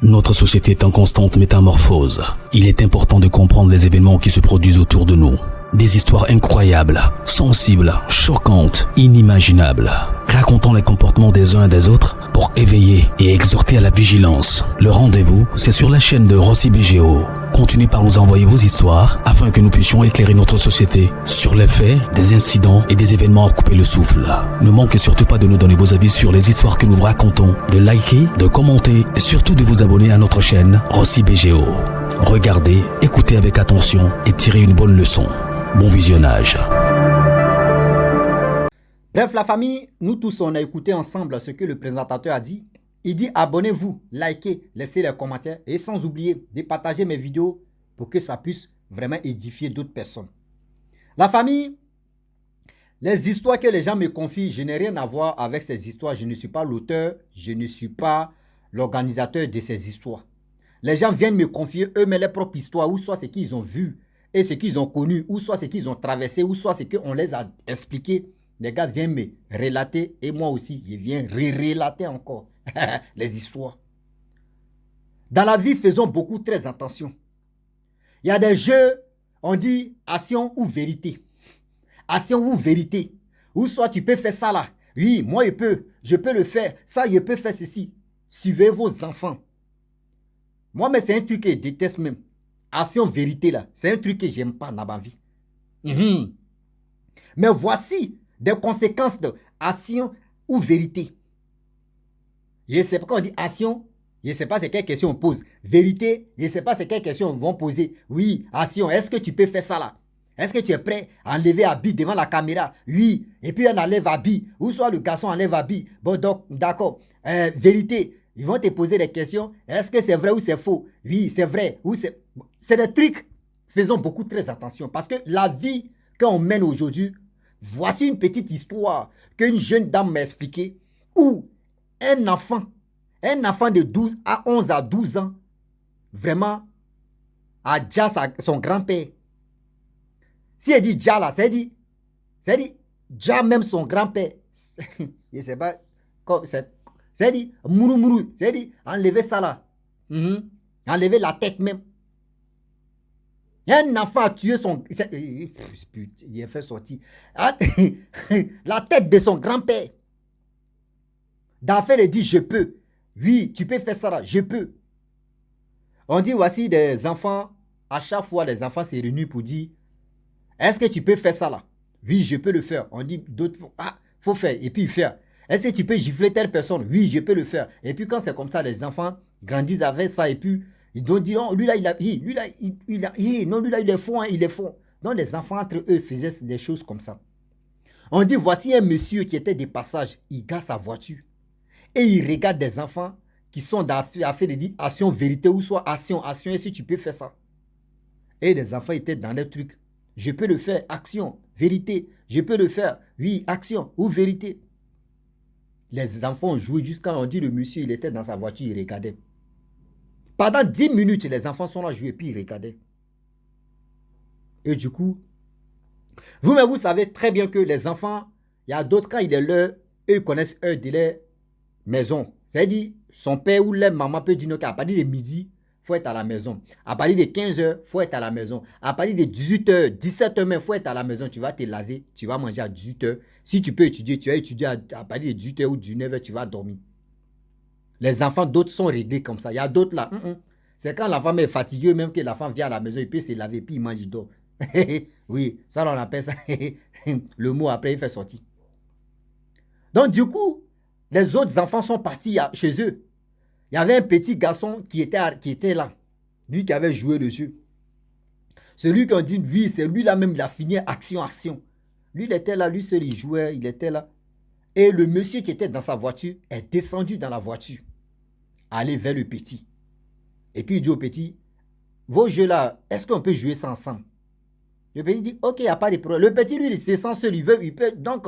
Notre société est en constante métamorphose. Il est important de comprendre les événements qui se produisent autour de nous. Des histoires incroyables, sensibles, choquantes, inimaginables. Racontons les comportements des uns et des autres pour éveiller et exhorter à la vigilance. Le rendez-vous, c'est sur la chaîne de Rossi BGO. Continuez par nous envoyer vos histoires afin que nous puissions éclairer notre société sur les faits, des incidents et des événements à couper le souffle. Ne manquez surtout pas de nous donner vos avis sur les histoires que nous vous racontons, de liker, de commenter et surtout de vous abonner à notre chaîne Rossi BGO. Regardez, écoutez avec attention et tirez une bonne leçon. Bon visionnage. Bref, la famille, nous tous, on a écouté ensemble ce que le présentateur a dit. Il dit abonnez-vous, likez, laissez les commentaires et sans oublier de partager mes vidéos pour que ça puisse vraiment édifier d'autres personnes. La famille, les histoires que les gens me confient, je n'ai rien à voir avec ces histoires. Je ne suis pas l'auteur, je ne suis pas l'organisateur de ces histoires. Les gens viennent me confier eux-mêmes leurs propres histoires, ou soit ce qu'ils ont vu et ce qu'ils ont connu, ou soit ce qu'ils ont traversé, ou soit ce qu'on les a expliqué. Les gars viennent me relater et moi aussi, je viens relater encore les histoires. Dans la vie, faisons beaucoup très attention. Il y a des jeux, on dit action ou vérité. Action ou vérité. Ou soit tu peux faire ça là. Oui, moi je peux le faire. Ça, je peux faire ceci. Suivez vos enfants. Moi, mais c'est un truc que je déteste même. Action vérité là. C'est un truc que j'aime pas dans ma vie. Mais voici des conséquences de action ou vérité. Je ne sais pas quand on dit action, je ne sais pas c'est quelle question on pose. Vérité, je ne sais pas c'est quelle question on va poser. Oui, action, est-ce que tu peux faire ça là? Est-ce que tu es prêt à enlever Abi devant la caméra? Oui, et puis on enlève Abi. Ou soit le garçon enlève Abi. Bon, donc, d'accord. Vérité, ils vont te poser des questions. Est-ce que c'est vrai ou c'est faux? Oui, c'est vrai. Ou c'est... C'est des trucs. Faisons beaucoup très attention. Parce que la vie qu'on mène aujourd'hui, voici une petite histoire qu'une jeune dame m'a expliquée où un enfant de 12 à 11 à 12 ans, vraiment, a déjà son grand-père. Si elle dit déjà là, c'est dit déjà même son grand-père. Je ne sais pas, c'est dit mourou, c'est dit enlever ça là. Enlever la tête même. Un enfant a tué son... Il a fait sortir. La tête de son grand-père. D'affaire, il dit, je peux. Oui, tu peux faire ça là, je peux. On dit, voici des enfants. À chaque fois, les enfants se réunissent pour dire, est-ce que tu peux faire ça là? Oui, je peux le faire. On dit, d'autres, faut faire. Et puis, faire. Est-ce que tu peux gifler telle personne? Oui, je peux le faire. Et puis, quand c'est comme ça, les enfants grandissent avec ça et puis... Ils doivent dire, oh, lui là, il est faux, il est faux. Donc, les enfants entre eux faisaient des choses comme ça. On dit, voici un monsieur qui était de passage, il garde sa voiture. Et il regarde des enfants qui sont dans l'affaire de dire action, vérité, ou soit action, et si tu peux faire ça. Et les enfants étaient dans les trucs. Je peux le faire, action, vérité. Je peux le faire, oui, action ou vérité. Les enfants ont joué jusqu'à, on dit, le monsieur, il était dans sa voiture, il regardait. Pendant 10 minutes, les enfants sont là jouer, puis ils regardaient. Et du coup, vous-même, vous savez très bien que les enfants, il y a d'autres, quand il est l'heure, eux, ils connaissent eux de leur maison. C'est-à-dire, son père ou leur maman peut dire qu'à partir de midi, il faut être à la maison. À partir de 15h, il faut être à la maison. À partir de 18h, 17h même, il faut être à la maison. Tu vas te laver, tu vas manger à 18h. Si tu peux étudier, tu vas étudier à partir de 18h ou 19h, tu vas dormir. Les enfants, d'autres sont réglés comme ça. Il y a d'autres là. C'est quand la femme est fatiguée, même que la femme vient à la maison, il peut se laver, puis il mange, il dort. Oui, ça on appelle ça. Le mot après, il fait sortir. Donc du coup, les autres enfants sont partis chez eux. Il y avait un petit garçon qui était là. Lui qui avait joué dessus. Celui qu'on dit, lui, c'est lui là même, il a fini action. Lui, il était là, lui seul, il jouait, il était là. Et le monsieur qui était dans sa voiture est descendu dans la voiture, aller vers le petit. Et puis il dit au petit, vos jeux là, est-ce qu'on peut jouer ça ensemble? Le petit dit, ok, il n'y a pas de problème. Le petit, lui, il se sent seul, il peut, donc,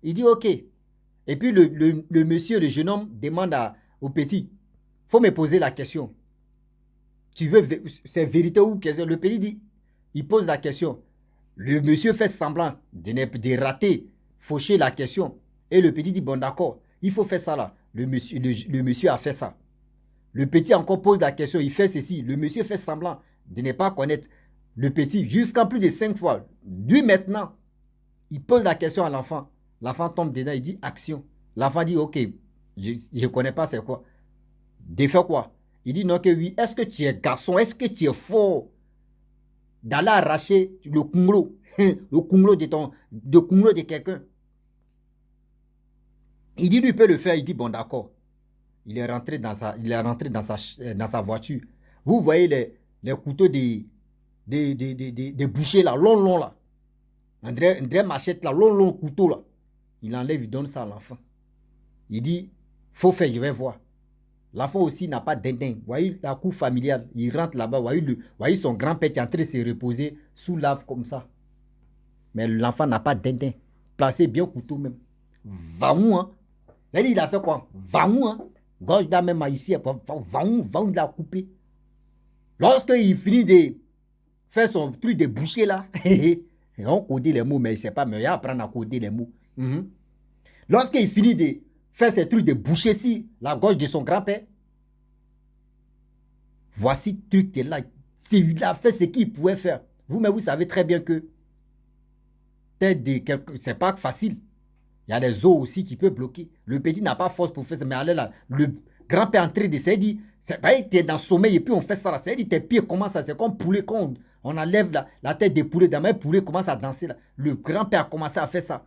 il dit, ok. Et puis le monsieur, le jeune homme, demande au petit, faut me poser la question. Tu veux, c'est vérité ou question? Le petit dit, il pose la question. Le monsieur fait semblant de rater, faucher la question. Et le petit dit, bon d'accord, il faut faire ça là. Le monsieur a fait ça. Le petit encore pose la question, il fait ceci. Le monsieur fait semblant de ne pas connaître le petit jusqu'à plus de 5 fois. Lui maintenant, il pose la question à l'enfant. L'enfant tombe dedans, il dit action. L'enfant dit ok, je ne connais pas c'est quoi. Défait quoi? Il dit non que oui. Est-ce que tu es garçon? Est-ce que tu es fort d'aller arracher le kunglo, le kunglo de quelqu'un? Il dit lui peut le faire. Il dit bon d'accord. Il est rentré dans sa voiture. Vous voyez les couteaux des bouchers là, long là. André machette là, long couteau là. Il enlève, il donne ça à l'enfant. Il dit, faut faire, je vais voir. L'enfant aussi n'a pas d'indin. Vous voyez la cour familiale, il rentre là-bas, vous voyez son grand-père qui est en train de se reposer sous lave comme ça. Mais l'enfant n'a pas d'indin. Placé bien au couteau même. Vaou, hein. Il a fait quoi? Vaou, hein. Gorge d'un même ici, vaou, il a coupé. Lorsqu'il finit de faire son truc de boucher là, on codait les mots, mais il ne sait pas, mais il apprend à coder les mots. Lorsqu'il finit de faire ses trucs de boucher si la gorge de son grand-père, voici le truc qui est là. Il a fait ce qu'il pouvait faire. Vous-même, vous savez très bien que c'est pas facile. Il y a des os aussi qui peuvent bloquer. Le petit n'a pas force pour faire ça, mais allez là, le grand-père est en train de se dire, c'est pas tu es dans le sommeil et puis on fait ça là. C'est-à-dire tes pieds commencent à, c'est comme poulet, quand on enlève la tête des poulets, d'un poulet commence à danser là. Le grand-père a commencé à faire ça.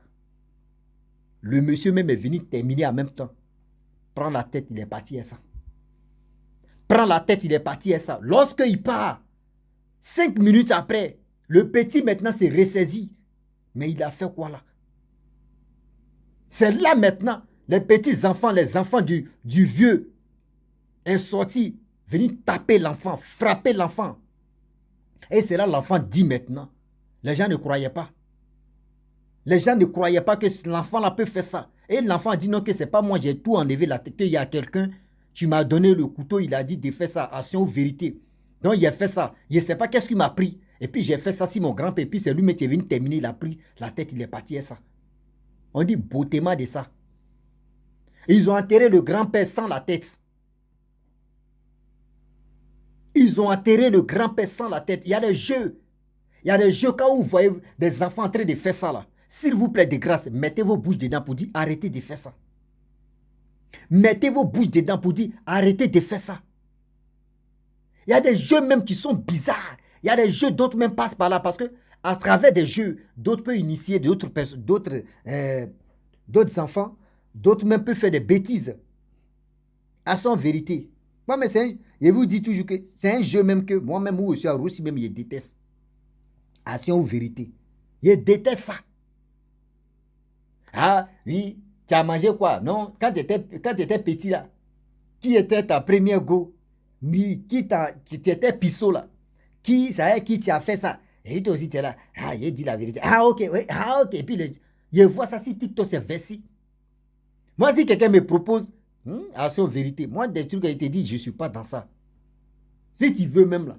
Le monsieur même est venu terminer en même temps. Prends la tête, il est parti à ça. Prends la tête, il est parti à ça. Lorsqu'il part, 5 minutes après, le petit maintenant s'est ressaisi. Mais il a fait quoi là? C'est là maintenant, les petits enfants, les enfants du vieux, est sorti, venir taper l'enfant, frapper l'enfant. Et c'est là l'enfant dit maintenant. Les gens ne croyaient pas. Les gens ne croyaient pas que l'enfant là peut faire ça. Et l'enfant a dit non, que c'est pas moi, j'ai tout enlevé la tête. Il y a quelqu'un, tu m'as donné le couteau, il a dit de faire ça, action ou vérité. Donc il a fait ça. Je ne sais pas qu'est-ce qu'il m'a pris. Et puis j'ai fait ça si mon grand-père, puis c'est lui qui est venu terminer, il a pris la tête, il est parti à ça. On dit beautément de ça. Ils ont enterré le grand-père sans la tête. Ils ont enterré le grand-père sans la tête. Il y a des jeux. Il y a des jeux quand vous voyez des enfants en train de faire ça là. S'il vous plaît, de grâce, mettez vos bouches dedans pour dire arrêtez de faire ça. Mettez vos bouches dedans pour dire arrêtez de faire ça. Il y a des jeux même qui sont bizarres. Il y a des jeux, d'autres même passent par là parce que à travers des jeux, d'autres peuvent initier d'autres personnes, d'autres enfants, d'autres même peuvent faire des bêtises. À son vérité. Moi, mais je vous dis toujours que c'est un jeu même que moi-même ou aussi à Russie même, je déteste. À son vérité. Je déteste ça. Ah oui, tu as mangé quoi? Non, quand tu étais petit là, qui était ta première go? Qui était pissot là? Qui t'a fait ça? Et toi aussi tu es là. Ah, il dit la vérité. Ah ok, oui, ah ok. Et puis je vois ça si TikTok c'est versé. Moi si quelqu'un me propose à son vérité, moi des trucs qui été dit, je ne suis pas dans ça. Si tu veux même là.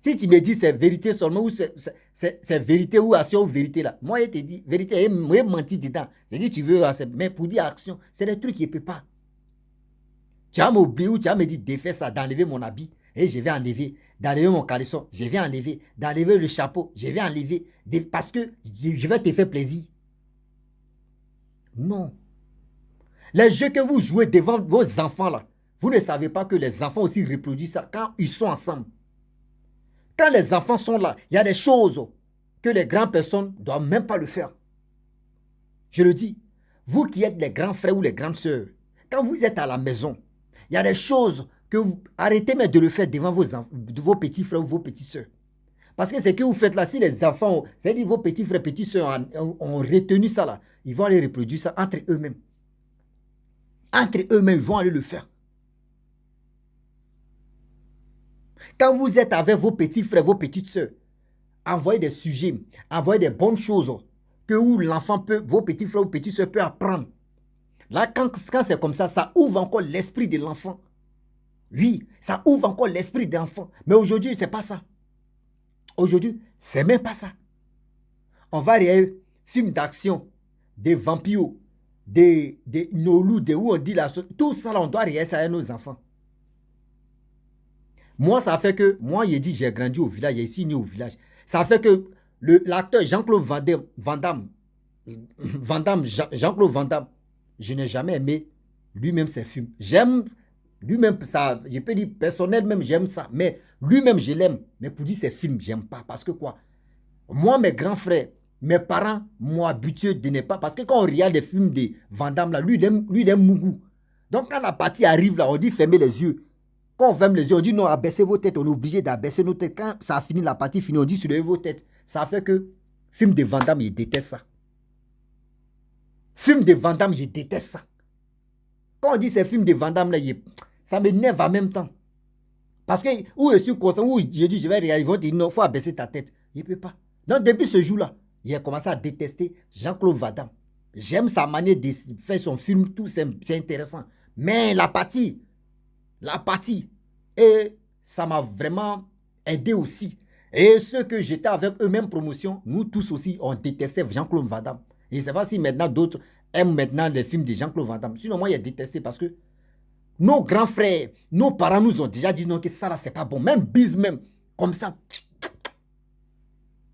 Si tu me dis c'est vérité seulement ou c'est vérité ou action ou vérité là, moi je te dis vérité, moi menti dedans. C'est que tu veux, mais pour dire action, c'est des trucs qui ne peuvent pas. Tu vas m'oublier ou tu vas me dire de faire ça, d'enlever mon habit, et je vais enlever, d'enlever mon caleçon, je vais enlever, d'enlever le chapeau, je vais enlever, parce que je vais te faire plaisir. Non. Les jeux que vous jouez devant vos enfants là, vous ne savez pas que les enfants aussi reproduisent ça quand ils sont ensemble. Quand les enfants sont là, il y a des choses que les grandes personnes ne doivent même pas le faire. Je le dis, vous qui êtes les grands frères ou les grandes sœurs, quand vous êtes à la maison, il y a des choses que vous arrêtez mais de le faire devant vos petits frères ou vos petites sœurs. Parce que ce que vous faites là, si les enfants, c'est-à-dire vos petits frères et petites sœurs ont retenu ça là, ils vont aller reproduire ça entre eux-mêmes. Entre eux-mêmes, ils vont aller le faire. Quand vous êtes avec vos petits frères, vos petites sœurs, envoyez des sujets, envoyez des bonnes choses que où l'enfant peut, vos petits frères ou petites sœurs peuvent apprendre. Là, quand c'est comme ça, ça ouvre encore l'esprit de l'enfant. Oui, ça ouvre encore l'esprit de l'enfant. Mais aujourd'hui, ce n'est pas ça. Aujourd'hui, ce n'est même pas ça. On va regarder film d'action, des vampires, des Nolou, de où on dit la chose. Tout ça, là, on doit regarder ça à nos enfants. Moi, ça fait que, moi, j'ai dit, j'ai grandi au village, j'ai ici né au village. Ça fait que l'acteur Jean-Claude Van Damme, Jean-Claude Van Damme, je n'ai jamais aimé lui-même ses films. J'aime lui-même ça, je peux dire personnel même, j'aime ça. Mais lui-même, je l'aime. Mais pour dire ses films, j'aime pas. Parce que quoi? Moi, mes grands frères, mes parents m'ont habitué de ne pas. Parce que quand on regarde des films de Van Damme, là, lui, il aime Mougou. Donc, quand la partie arrive là, on dit fermez les yeux. Quand on ferme les yeux, on dit non, abaissez vos têtes. On est obligé d'abaisser nos têtes. Quand ça a fini, la partie finie, on dit soulevez vos têtes. Ça fait que film de Van Damme, je déteste ça. Film de Van Damme, je déteste ça. Quand on dit ces films de Van Damme, là, ça m'énerve en même temps. Parce que, où je suis conscient, où je dis, je vais regarder, ils vont dire non, il faut abaisser ta tête. Je ne peux pas. Donc, depuis ce jour-là, j'ai commencé à détester Jean-Claude Van Damme. J'aime sa manière de faire son film, tout, c'est intéressant. Mais la partie, et ça m'a vraiment aidé aussi. Et ceux que j'étais avec eux-mêmes promotion, nous tous aussi, on détestait Jean-Claude Van Damme. Et je ne sais pas si maintenant d'autres aiment maintenant les films de Jean-Claude Van Damme. Sinon, moi, j'ai détesté parce que nos grands frères, nos parents nous ont déjà dit non, que ça là, c'est pas bon. Même bise, même, comme ça.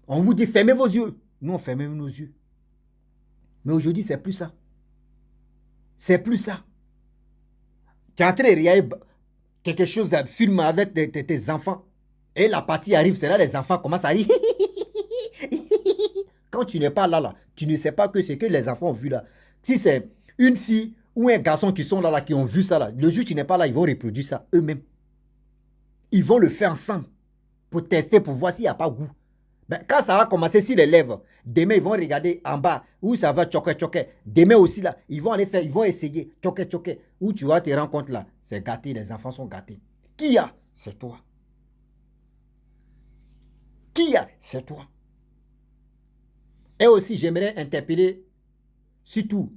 On vous dit, fermez vos yeux. Nous, on ferme nos yeux. Mais aujourd'hui, c'est plus ça. C'est plus ça. Tu es en train de regarder quelque chose, un film avec tes enfants. Et la partie arrive, c'est là les enfants commencent à rire. Quand tu n'es pas là, tu ne sais pas que c'est que les enfants ont vu là. Si c'est une fille ou un garçon qui sont là, qui ont vu ça là, le jour où tu n'es pas là, ils vont reproduire ça eux-mêmes. Ils vont le faire ensemble pour tester, pour voir s'il n'y a pas goût. Ben, quand ça va commencer sur les lèvres, demain ils vont regarder en bas où ça va tchoké. Demain aussi là, ils vont aller faire, ils vont essayer tchoké. Où tu vas te rendre compte là, c'est gâté, les enfants sont gâtés. Qui a? C'est toi. Qui a? C'est toi. Et aussi, j'aimerais interpeller surtout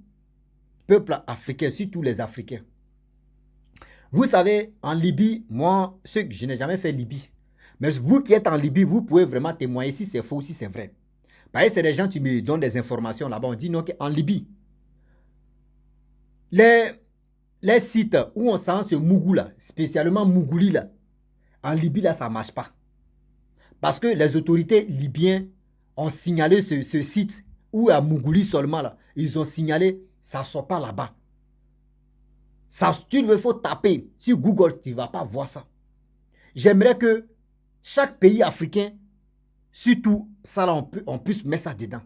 le peuple africain, surtout les Africains. Vous savez, en Libye, moi, je n'ai jamais fait Libye. Mais vous qui êtes en Libye, vous pouvez vraiment témoigner si c'est faux ou si c'est vrai. Parce que c'est des gens qui me donnent des informations là-bas. On dit non, qu'en Libye, les sites où on sent ce Mougou là, spécialement Mougouli là, en Libye là, ça ne marche pas. Parce que les autorités libyennes ont signalé ce site où à Mougouli seulement là, ils ont signalé, ça ne sort pas là-bas. Il faut taper sur Google, tu ne vas pas voir ça. J'aimerais que chaque pays africain, surtout ça là, on puisse mettre ça dedans.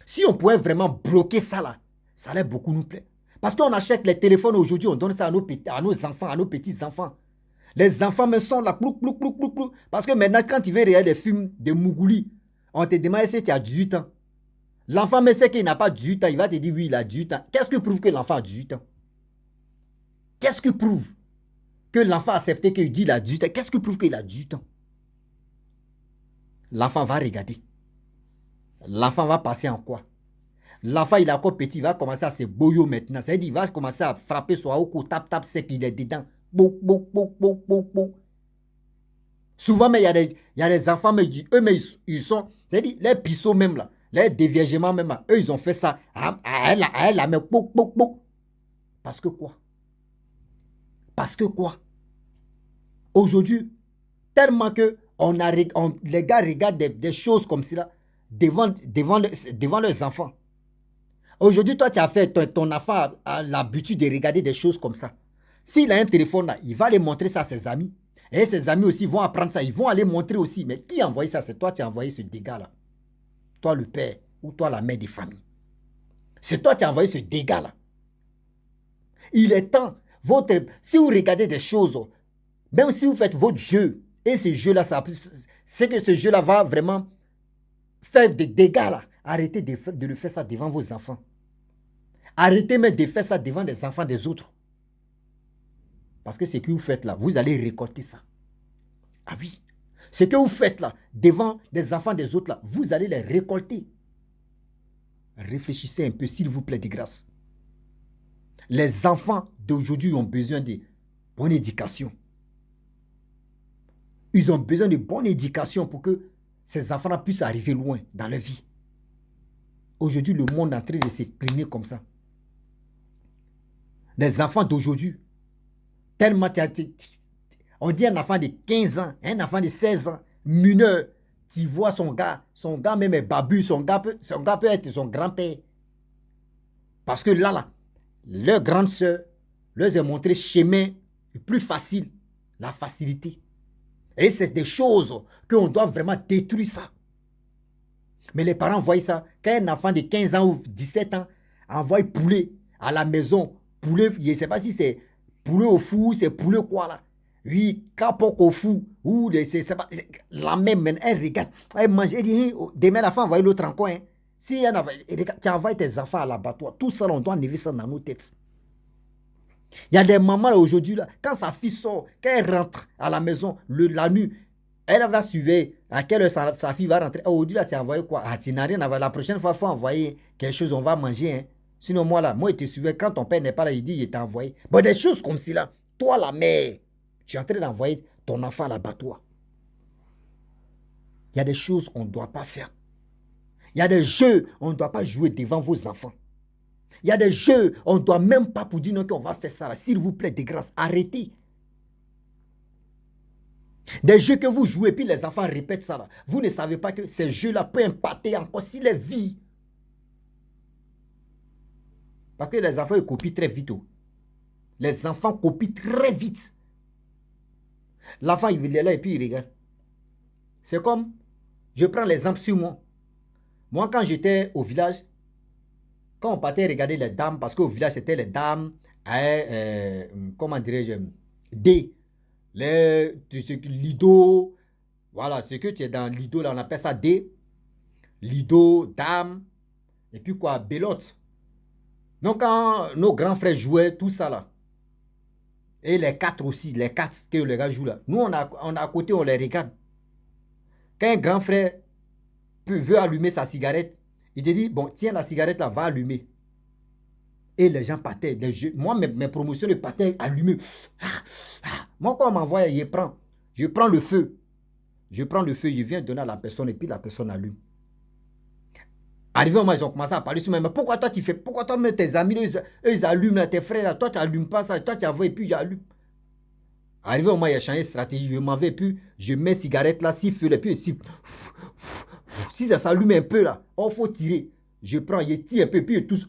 Si on pouvait vraiment bloquer ça là, ça allait beaucoup nous plaire. Parce qu'on achète les téléphones aujourd'hui, on donne ça à nos enfants, à nos petits-enfants. Les enfants me sont là, plouc. Parce que maintenant, quand tu veux regarder des films de Mougouli, on te demande si tu as 18 ans. L'enfant me sait qu'il n'a pas 18 ans, il va te dire oui, il a 18 ans. Qu'est-ce qui prouve que l'enfant a 18 ans? Qu'est-ce qui prouve que l'enfant a accepté qu'il dit qu'il a 18 ans? Qu'est-ce qui prouve qu'il a 18 ans? L'enfant va regarder. L'enfant va passer en quoi? L'enfant, il est encore petit, il va commencer à se boyo maintenant. C'est-à-dire, il va commencer à frapper sur Aoko, tape, c'est qu'il est dedans. Bou. Souvent, mais il y a des enfants, mais eux, mais ils sont, c'est-à-dire, les pisseaux même là, les déviègements même là, eux, ils ont fait ça à elle, mais bou. Parce que quoi? Aujourd'hui, tellement que les gars regardent des choses comme cela devant leurs enfants. Aujourd'hui, toi, tu as fait, ton enfant a l'habitude de regarder des choses comme ça. S'il a un téléphone là, il va aller montrer ça à ses amis. Et ses amis aussi vont apprendre ça. Ils vont aller montrer aussi. Mais qui a envoyé ça? C'est toi qui as envoyé ce dégât là. Toi le père ou toi la mère des familles. C'est toi qui as envoyé ce dégât là. Il est temps. Si vous regardez des choses, même si vous faites votre jeu, et ce jeu là, c'est que ce jeu là va vraiment faire des dégâts là. Arrêtez de le faire ça devant vos enfants. Arrêtez même de faire ça devant les enfants des autres. Parce que ce que vous faites là, vous allez récolter ça. Ah oui. Ce que vous faites là, devant les enfants des autres là, vous allez les récolter. Réfléchissez un peu, s'il vous plaît, de grâce. Les enfants d'aujourd'hui ont besoin de bonne éducation. Ils ont besoin de bonne éducation pour que ces enfants puissent arriver loin dans leur vie. Aujourd'hui, le monde est en train de se cliner comme ça. Les enfants d'aujourd'hui, tellement, on dit un enfant de 15 ans, un enfant de 16 ans, mineur, tu vois son gars même est babu, son gars peut être son grand-père. Parce que là, leur grande soeur leur a montré le chemin le plus facile, la facilité. Et c'est des choses qu'on doit vraiment détruire ça. Mais les parents voient ça. Quand un enfant de 15 ans ou 17 ans envoie poulet à la maison, poulet, je ne sais pas si c'est poulet au fou, c'est poulet quoi là. Oui, capoc au fou, ou c'est pas, la même, elle regarde, elle mange, elle dit, demain la femme envoie l'autre encore. Hein. Si tu envoies tes enfants à l'abattoir, tout ça, on doit enlever ça dans nos têtes. Il y a des mamans là aujourd'hui, là, quand sa fille sort, quand elle rentre à la maison, la nuit, elle va suivre à quelle heure sa fille va rentrer. Aujourd'hui, là, tu as envoyé quoi? Ah, tu n'as rien à voir. La prochaine fois, il faut envoyer quelque chose, on va manger. Hein. Sinon, moi, il te suivais. Quand ton père n'est pas là, il dit, il t'a envoyé. Bon, des choses comme ça, là. Toi, la mère, tu es en train d'envoyer ton enfant à l'abattoir. Il y a des choses qu'on ne doit pas faire. Il y a des jeux, on ne doit pas jouer devant vos enfants. Il y a des jeux, on ne doit même pas pour dire non qu'on va faire ça. S'il vous plaît, de grâce, arrêtez. Des jeux que vous jouez, puis les enfants répètent ça. Là. Vous ne savez pas que ces jeux-là peuvent impacter encore si les vies. Parce que les enfants, ils copient très vite. Oh. Les enfants copient très vite. L'enfant, il est là et puis il regarde. C'est comme, je prends l'exemple sur moi. Moi, quand j'étais au village, quand on partait regarder les dames, parce qu'au village, c'était les dames, comment dirais-je, Lido, voilà, ce que tu es dans Lido, là, on appelle ça D, Lido, dame, et puis quoi, Belote. Donc, quand nos grands frères jouaient, tout ça là, et les quatre aussi, les quatre que les gars jouent là, nous, on a à côté, on les regarde. Quand un grand frère veut allumer sa cigarette, il te dit, bon, tiens la cigarette là, va allumer. Et les gens partaient. Moi, mes promotions, ils partaient allumés. Moi, quand on m'envoie, je prends le feu. Je prends le feu, je viens donner à la personne et puis la personne allume. Arrivé au moment, ils ont commencé à parler sur moi. Mais pourquoi toi, tu fais, pourquoi toi, même tes amis, eux, ils allument, là, tes frères, là, toi, tu n'allumes pas ça. Toi, tu envoies et puis j'allume. Arrivé au moment, il a changé de stratégie. Je m'en vais, puis je mets cigarette là, si feu, et puis si ça s'allume un peu là, il faut tirer. Je prends, je tire un peu, puis tous.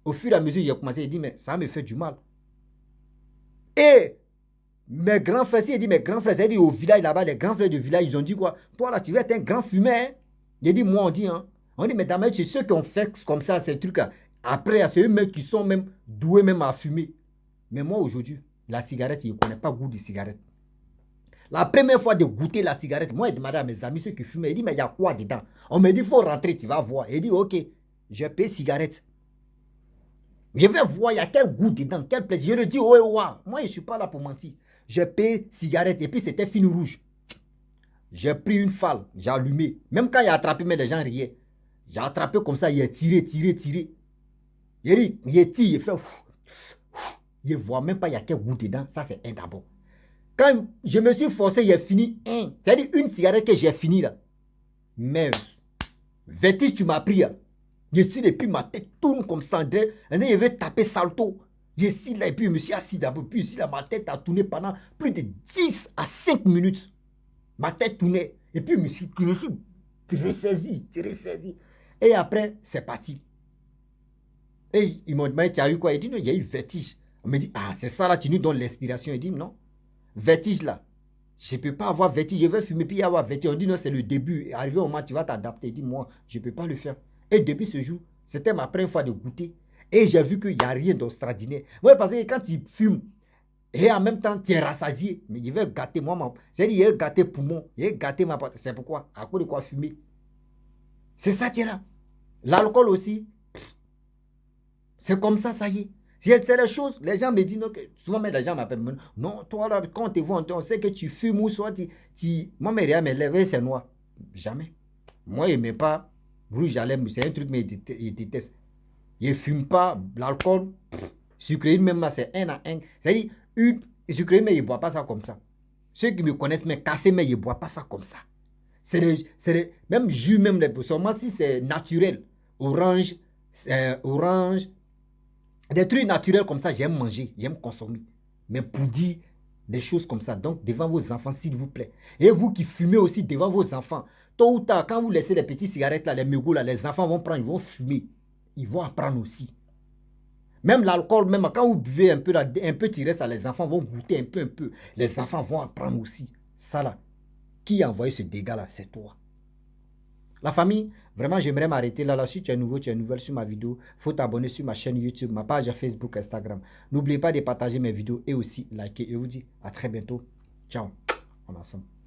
Au fur et à mesure, il a commencé, il dit, mais ça me fait du mal. Et mes grands frères, il dit, mes grands frères, il dit au village là-bas, les grands frères du village, ils ont dit quoi? Toi là, tu vas être un grand fumeur. Hein? Il dit, moi, on dit, hein. On dit, mais d'abord, c'est ceux qui ont fait comme ça, ces trucs-là. Après, c'est eux-mêmes qui sont même doués même à fumer. Mais moi, aujourd'hui, la cigarette, je ne connais pas le goût de cigarette. La première fois de goûter la cigarette, moi, j'ai demandé à mes amis, ceux qui fumaient, il dit, mais il y a quoi dedans? On me dit, il faut rentrer, tu vas voir. Il dit, ok, je paye cigarette. Je vais voir, il y a quel goût dedans, quel plaisir. Je lui dis, ouais, ouais, moi, je ne suis pas là pour mentir. J'ai payé cigarette et puis c'était fine rouge. J'ai pris une falle, j'ai allumé. Même quand il a attrapé, mais les gens riaient. J'ai attrapé comme ça, il a tiré. Il tire, il fait. Il ne voit même pas, il y a quel goût dedans. Ça, c'est un d'abord. Quand je me suis forcé, j'ai fini un. C'est-à-dire une cigarette que j'ai fini là. Mais, vertige, tu m'as pris là. Je suis et puis ma tête tourne comme ça. Je vais taper salto. Je suis là et puis je me suis assis d'abord. Puis ici là, ma tête a tourné pendant plus de 10 à 5 minutes. Ma tête tournait. Et puis je me suis ressaisi. Et après, c'est parti. Et ils m'ont dit, tu as eu quoi? Il dit, non, il y a eu vertige. On me dit, ah, c'est ça là, tu nous donnes l'inspiration. Il dit, non, vertige là. Je ne peux pas avoir vertige. Je vais fumer puis avoir vertige. On dit, non, c'est le début. Et arrivé au moment, tu vas t'adapter. Il dit, moi, je ne peux pas le faire. Et depuis ce jour, c'était ma première fois de goûter. Et j'ai vu qu'il n'y a rien d'extraordinaire. Oui, parce que quand tu fumes, et en même temps, tu es rassasié. Mais je vais gâter moi. C'est-à-dire, il a gâté poumon. Il a gâté ma porte. C'est pourquoi? À cause de quoi fumer? C'est ça, tu es là. L'alcool aussi. C'est comme ça, ça y est. C'est les choses, les gens me disent, non, que, souvent les gens m'appellent, non, toi là, quand on te voit, on sait que tu fumes ou soit moi, mes réels, mes lèvres, c'est noir. Jamais. Moi, je n'aime pas rouge à lèvres, c'est un truc, mais je déteste. Je ne fume pas l'alcool, sucré, même là, c'est 1 à 1. C'est-à-dire, sucré, mais je ne bois pas ça comme ça. Ceux qui me connaissent, mais café, mais je ne bois pas ça comme ça. Même jus, même les seulement si c'est naturel. Orange, Des trucs naturels comme ça, j'aime manger, j'aime consommer. Mais pour dire des choses comme ça, donc devant vos enfants, s'il vous plaît. Et vous qui fumez aussi devant vos enfants, tôt ou tard, quand vous laissez les petites cigarettes là, les mégots là, les enfants vont prendre, ils vont fumer. Ils vont apprendre aussi. Même l'alcool, même quand vous buvez un peu, là, un peu tiré ça, les enfants vont goûter un peu. Les enfants vont apprendre aussi. Ça là, qui a envoyé ce dégât là, c'est toi. La famille, vraiment, j'aimerais m'arrêter là. Si tu es nouveau, tu es nouvelle sur ma vidéo, il faut t'abonner sur ma chaîne YouTube, ma page Facebook, Instagram. N'oubliez pas de partager mes vidéos et aussi liker. Et je vous dis à très bientôt. Ciao. On est ensemble.